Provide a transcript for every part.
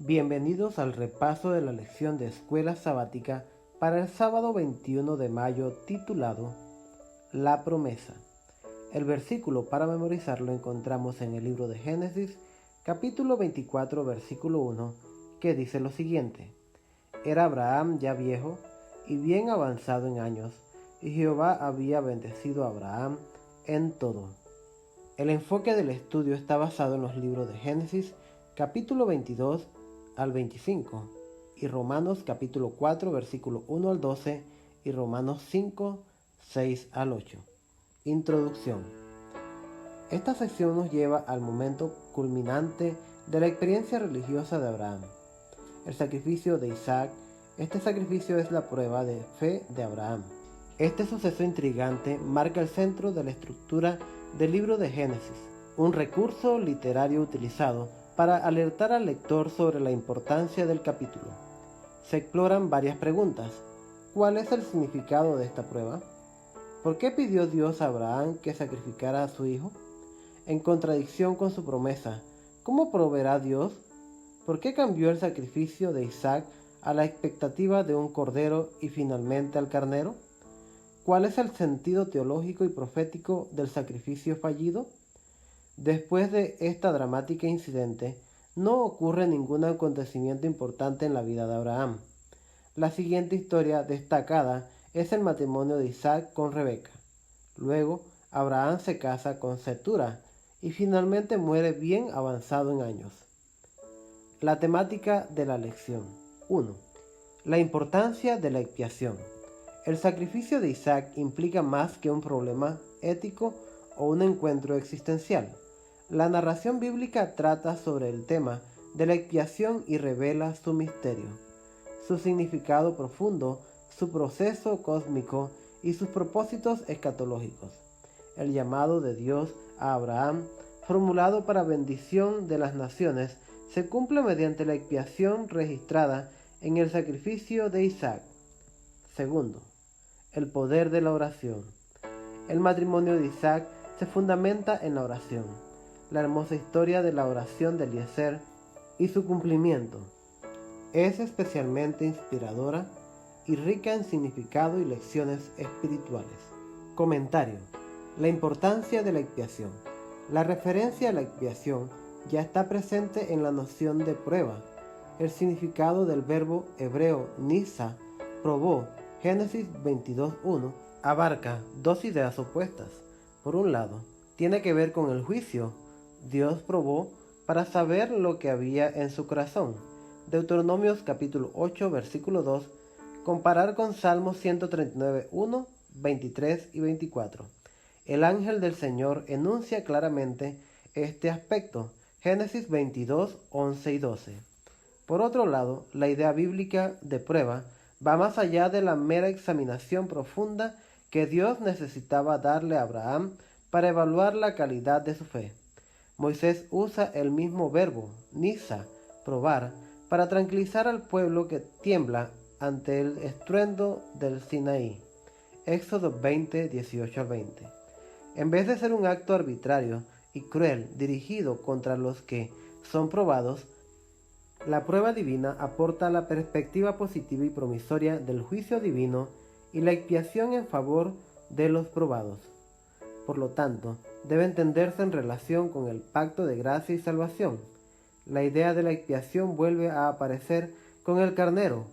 Bienvenidos al repaso de la lección de escuela sabática para el sábado 21 de mayo titulado La promesa. El versículo para memorizar lo encontramos en el libro de Génesis, capítulo 24, versículo 1, que dice lo siguiente: Era Abraham ya viejo y bien avanzado en años, y Jehová había bendecido a Abraham en todo. El enfoque del estudio está basado en los libros de Génesis, capítulo 22 al 25, y Romanos capítulo 4, versículo 1 al 12, y Romanos 5, 6 al 8. Introducción. Esta sección nos lleva al momento culminante de la experiencia religiosa de Abraham, el sacrificio de Isaac. Este sacrificio es la prueba de fe de Abraham. Este suceso intrigante marca el centro de la estructura del libro de Génesis, un recurso literario utilizado para alertar al lector sobre la importancia del capítulo. Se exploran varias preguntas. ¿Cuál es el significado de esta prueba? ¿Por qué pidió Dios a Abraham que sacrificara a su hijo? En contradicción con su promesa, ¿cómo proveerá Dios? ¿Por qué cambió el sacrificio de Isaac a la expectativa de un cordero y finalmente al carnero? ¿Cuál es el sentido teológico y profético del sacrificio fallido? Después de esta dramática incidente, no ocurre ningún acontecimiento importante en la vida de Abraham. La siguiente historia destacada es el matrimonio de Isaac con Rebeca. Luego, Abraham se casa con Cetura y finalmente muere bien avanzado en años. La temática de la lección. 1. La importancia de la expiación. El sacrificio de Isaac implica más que un problema ético o un encuentro existencial. La narración bíblica trata sobre el tema de la expiación y revela su misterio, su significado profundo, su proceso cósmico y sus propósitos escatológicos. El llamado de Dios a Abraham, formulado para bendición de las naciones, se cumple mediante la expiación registrada en el sacrificio de Isaac. Segundo, el poder de la oración. El matrimonio de Isaac se fundamenta en la oración. La hermosa historia de la oración de Eliezer y su cumplimiento es especialmente inspiradora y rica en significado y lecciones espirituales. Comentario. La importancia de la expiación. La referencia a la expiación ya está presente en la noción de prueba. El significado del verbo hebreo nisa, probó, Génesis 22:1, abarca dos ideas opuestas. Por un lado, tiene que ver con el juicio. Dios probó para saber lo que había en su corazón. Deuteronomios capítulo 8, versículo 2, comparar con Salmos 139:1, 23 y 24. El ángel del Señor enuncia claramente este aspecto. Génesis 22, 11 y 12. Por otro lado, la idea bíblica de prueba va más allá de la mera examinación profunda que Dios necesitaba darle a Abraham para evaluar la calidad de su fe. Moisés usa el mismo verbo, nisa, probar, para tranquilizar al pueblo que tiembla ante el estruendo del Sinaí. Éxodo 20, 18 al 20. En vez de ser un acto arbitrario y cruel dirigido contra los que son probados, la prueba divina aporta la perspectiva positiva y promisoria del juicio divino y la expiación en favor de los probados. Por lo tanto, debe entenderse en relación con el pacto de gracia y salvación. La idea de la expiación vuelve a aparecer con el carnero,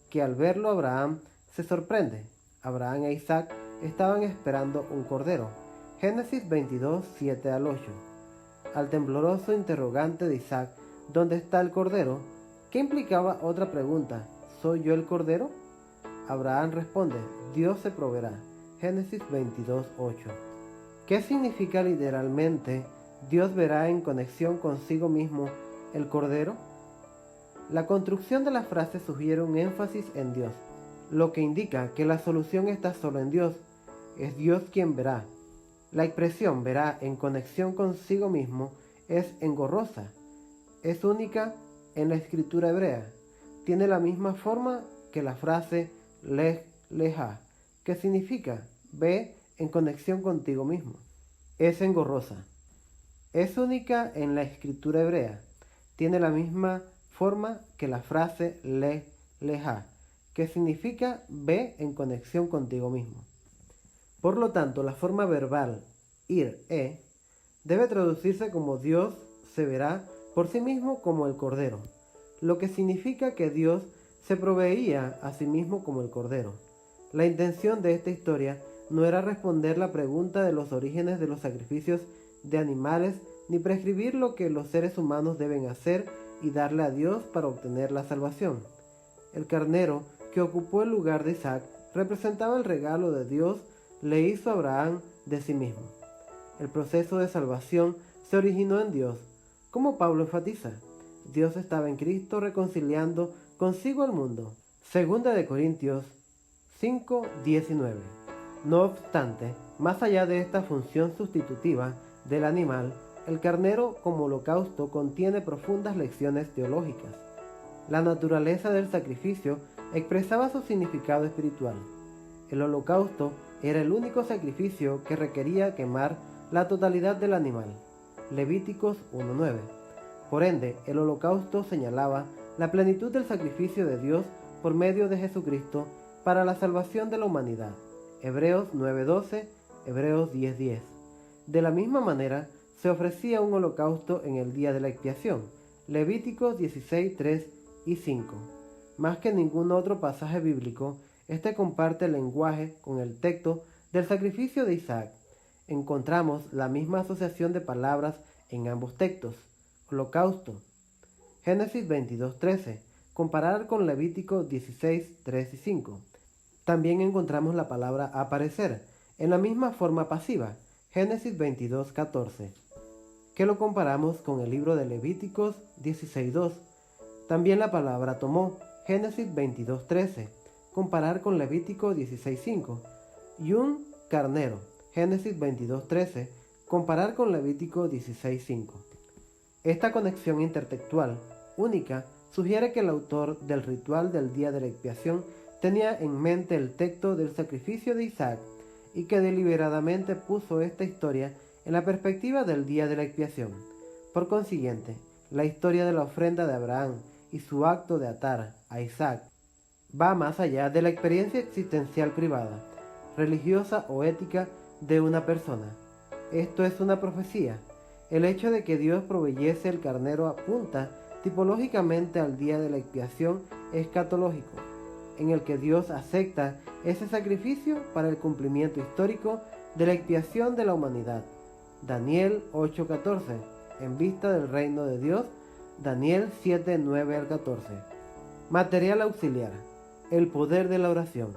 que al verlo Abraham se sorprende. Abraham e Isaac estaban esperando un cordero. Génesis 22, 7 al 8. Al tembloroso interrogante de Isaac, ¿dónde está el cordero?, que implicaba otra pregunta: ¿soy yo el cordero? Abraham responde: Dios se proveerá. Génesis 22, 8. ¿Qué significa literalmente Dios verá en conexión consigo mismo el cordero? La construcción de la frase sugiere un énfasis en Dios, lo que indica que la solución está solo en Dios. Es Dios quien verá. La expresión verá en conexión consigo mismo es engorrosa. Es única en la escritura hebrea. Tiene la misma forma que la frase lej leja, que significa ve en conexión contigo mismo. Es engorrosa. Es única en la escritura hebrea. Tiene la misma forma que la frase leja, que significa ve en conexión contigo mismo. Por lo tanto, la forma verbal ir debe traducirse como Dios se verá por sí mismo como el Cordero, lo que significa que Dios se proveía a sí mismo como el Cordero. La intención de esta historia no era responder la pregunta de los orígenes de los sacrificios de animales, ni prescribir lo que los seres humanos deben hacer y darle a Dios para obtener la salvación. El carnero que ocupó el lugar de Isaac representaba el regalo de Dios le hizo a Abraham de sí mismo. El proceso de salvación se originó en Dios. Como Pablo enfatiza, Dios estaba en Cristo reconciliando consigo al mundo. Segunda de Corintios 5:19. No obstante, más allá de esta función sustitutiva del animal, el carnero como holocausto contiene profundas lecciones teológicas. La naturaleza del sacrificio expresaba su significado espiritual. El holocausto era el único sacrificio que requería quemar la totalidad del animal. Levíticos 1:9. Por ende, el holocausto señalaba la plenitud del sacrificio de Dios por medio de Jesucristo para la salvación de la humanidad. Hebreos 9:12, Hebreos 10:10. De la misma manera, se ofrecía un holocausto en el día de la expiación. Levíticos 16:3 y 5. Más que ningún otro pasaje bíblico, este comparte el lenguaje con el texto del sacrificio de Isaac. Encontramos la misma asociación de palabras en ambos textos. Holocausto. Génesis 22:13. Comparar con Levítico 16:3 y 5. También encontramos la palabra aparecer, en la misma forma pasiva. Génesis 22:14. Que lo comparamos con el libro de Levíticos 16:2. También la palabra tomó. Génesis 22:13. Comparar con Levítico 16:5. Y un carnero. Génesis 22:13. Comparar con Levítico 16:5. Esta conexión intertextual única sugiere que el autor del ritual del día de la expiación tenía en mente el texto del sacrificio de Isaac y que deliberadamente puso esta historia en la perspectiva del día de la expiación. Por consiguiente, la historia de la ofrenda de Abraham y su acto de atar a Isaac va más allá de la experiencia existencial privada, religiosa o ética de una persona. Esto es una profecía. El hecho de que Dios proveyese el carnero apunta tipológicamente al día de la expiación escatológico, en el que Dios acepta ese sacrificio para el cumplimiento histórico de la expiación de la humanidad. Daniel 8:14, en vista del reino de Dios. Daniel 7:9 al 14. Material auxiliar. El poder de la oración.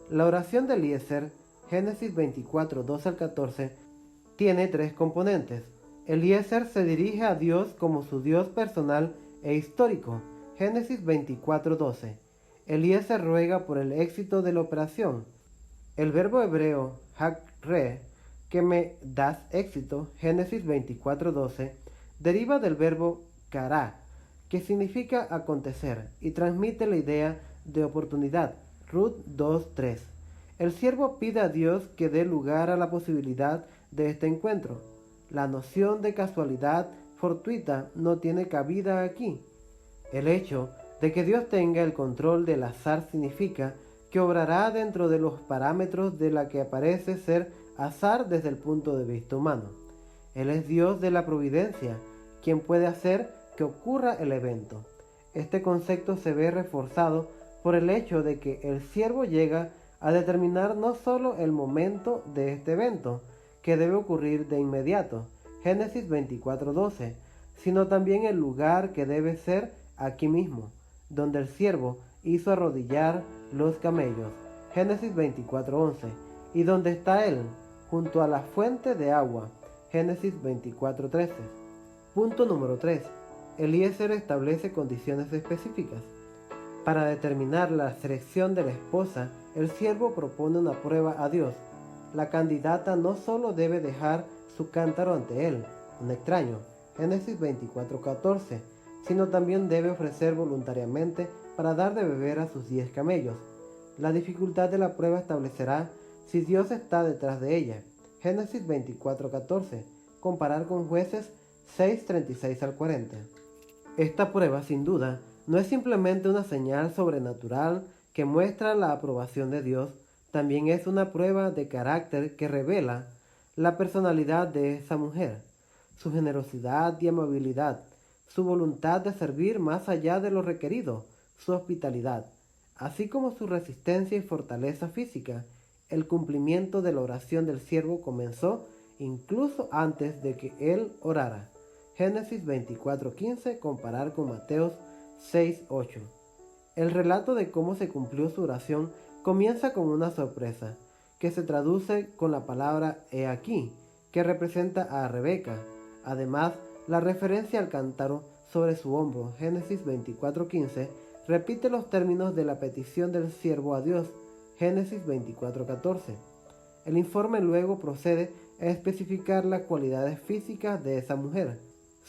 La oración de Eliezer, Génesis 24:12 al 14, tiene tres componentes. Eliezer se dirige a Dios como su Dios personal e histórico. Génesis 24:12. Eliezer ruega por el éxito de la operación. El verbo hebreo hak-re, que me das éxito, Génesis 24:12, deriva del verbo kará, que significa acontecer y transmite la idea de oportunidad. Ruth 2:3. El siervo pide a Dios que dé lugar a la posibilidad de este encuentro. La noción de casualidad fortuita no tiene cabida aquí. El hecho de que Dios tenga el control del azar significa que obrará dentro de los parámetros de la que parece ser azar desde el punto de vista humano. Él es Dios de la providencia, quien puede hacer que ocurra el evento. Este concepto se ve reforzado por el hecho de que el siervo llega a determinar no solo el momento de este evento, que debe ocurrir de inmediato, Génesis 24:12, sino también el lugar que debe ser aquí mismo, donde el siervo hizo arrodillar los camellos, Génesis 24:11, y donde está él, junto a la fuente de agua, Génesis 24:13. Punto número 3. Eliezer establece condiciones específicas. Para determinar la selección de la esposa, el siervo propone una prueba a Dios. La candidata no solo debe dejar su cántaro ante él, un extraño, Génesis 24:14, sino también debe ofrecer voluntariamente para dar de beber a sus 10 camellos. La dificultad de la prueba establecerá si Dios está detrás de ella, Génesis 24:14, comparar con Jueces 6:36 al 40. Esta prueba, sin duda, no es simplemente una señal sobrenatural que muestra la aprobación de Dios, también es una prueba de carácter que revela la personalidad de esa mujer, su generosidad y amabilidad, su voluntad de servir más allá de lo requerido, su hospitalidad, así como su resistencia y fortaleza física. El cumplimiento de la oración del siervo comenzó incluso antes de que él orara. Génesis 24:15, comparar con Mateos 6:8. El relato de cómo se cumplió su oración comienza con una sorpresa, que se traduce con la palabra he aquí, que representa a Rebeca. Además, la referencia al cántaro sobre su hombro, Génesis 24:15, repite los términos de la petición del siervo a Dios, Génesis 24:14. El informe luego procede a especificar las cualidades físicas de esa mujer,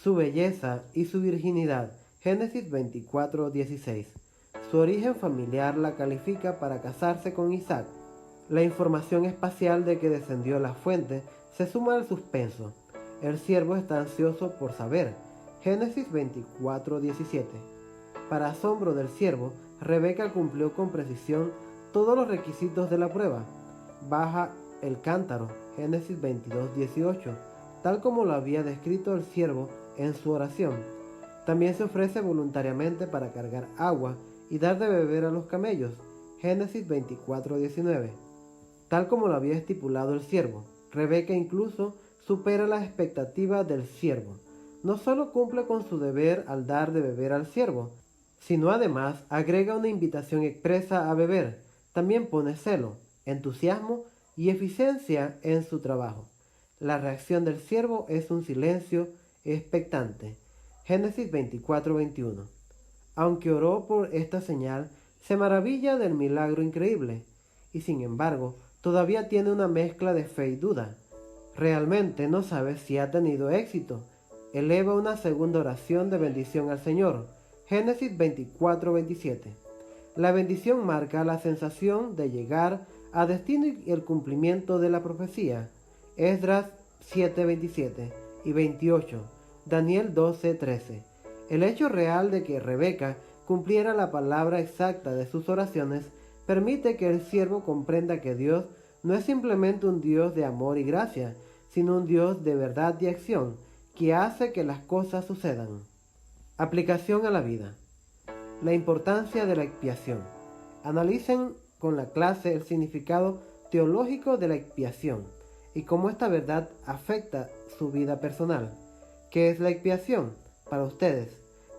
su belleza y su virginidad, Génesis 24:16. Su origen familiar la califica para casarse con Isaac. La información espacial de que descendió la fuente se suma al suspenso. El siervo está ansioso por saber, Génesis 24:17. Para asombro del siervo, Rebeca cumplió con precisión todos los requisitos de la prueba. Baja el cántaro, Génesis 22:18, tal como lo había descrito el siervo en su oración. También se ofrece voluntariamente para cargar agua y dar de beber a los camellos, Génesis 24:19. Tal como lo había estipulado el siervo, Rebeca incluso supera las expectativas del siervo. No solo cumple con su deber al dar de beber al siervo, sino además agrega una invitación expresa a beber. También pone celo, entusiasmo y eficiencia en su trabajo. La reacción del siervo es un silencio expectante. Génesis 24:21. Aunque oró por esta señal, se maravilla del milagro increíble, y sin embargo, todavía tiene una mezcla de fe y duda. Realmente no sabe si ha tenido éxito. Eleva una segunda oración de bendición al Señor. Génesis 24:27. La bendición marca la sensación de llegar a destino y el cumplimiento de la profecía. Esdras 7:27 y 28. Daniel 12:13. El hecho real de que Rebeca cumpliera la palabra exacta de sus oraciones permite que el siervo comprenda que Dios no es simplemente un Dios de amor y gracia, sino un Dios de verdad y acción, que hace que las cosas sucedan. Aplicación a la vida. La importancia de la expiación. Analicen con la clase el significado teológico de la expiación y cómo esta verdad afecta su vida personal. ¿Qué es la expiación para ustedes?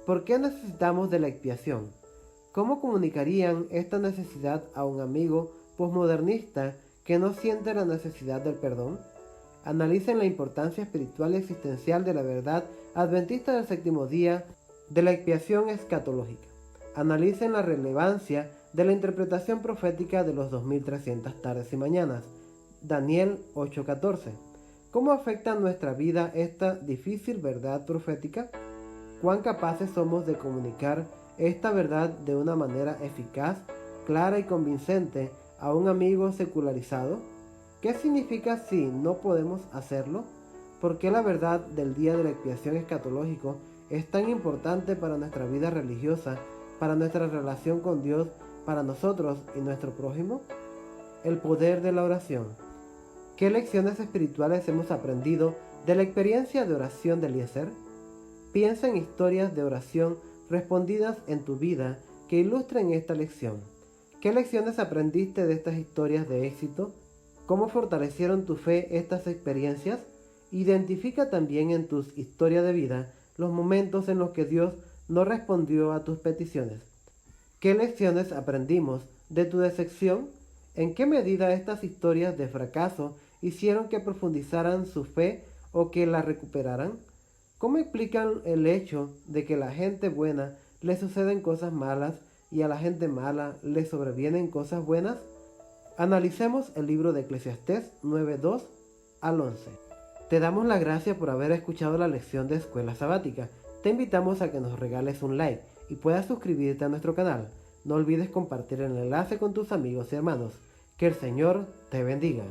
¿Por qué necesitamos de la expiación? ¿Cómo comunicarían esta necesidad a un amigo posmodernista que no siente la necesidad del perdón? Analicen la importancia espiritual y existencial de la verdad adventista del séptimo día de la expiación escatológica. Analicen la relevancia de la interpretación profética de los 2300 tardes y mañanas. Daniel 8:14. ¿Cómo afecta nuestra vida esta difícil verdad profética? ¿Cuán capaces somos de comunicar esta verdad de una manera eficaz, clara y convincente a un amigo secularizado? ¿Qué significa si no podemos hacerlo? ¿Por qué la verdad del día de la expiación escatológico es tan importante para nuestra vida religiosa, para nuestra relación con Dios, para nosotros y nuestro prójimo? El poder de la oración. ¿Qué lecciones espirituales hemos aprendido de la experiencia de oración de Eliezer? Piensa en historias de oración respondidas en tu vida que ilustren esta lección. ¿Qué lecciones aprendiste de estas historias de éxito? ¿Cómo fortalecieron tu fe estas experiencias? Identifica también en tus historias de vida los momentos en los que Dios no respondió a tus peticiones. ¿Qué lecciones aprendimos de tu decepción? ¿En qué medida estas historias de fracaso hicieron que profundizaran su fe o que la recuperaran? ¿Cómo explican el hecho de que a la gente buena le suceden cosas malas y a la gente mala le sobrevienen cosas buenas? Analicemos el libro de Eclesiastés 9:2 al 11. Te damos las gracias por haber escuchado la lección de Escuela Sabática. Te invitamos a que nos regales un like y puedas suscribirte a nuestro canal. No olvides compartir el enlace con tus amigos y hermanos. Que el Señor te bendiga.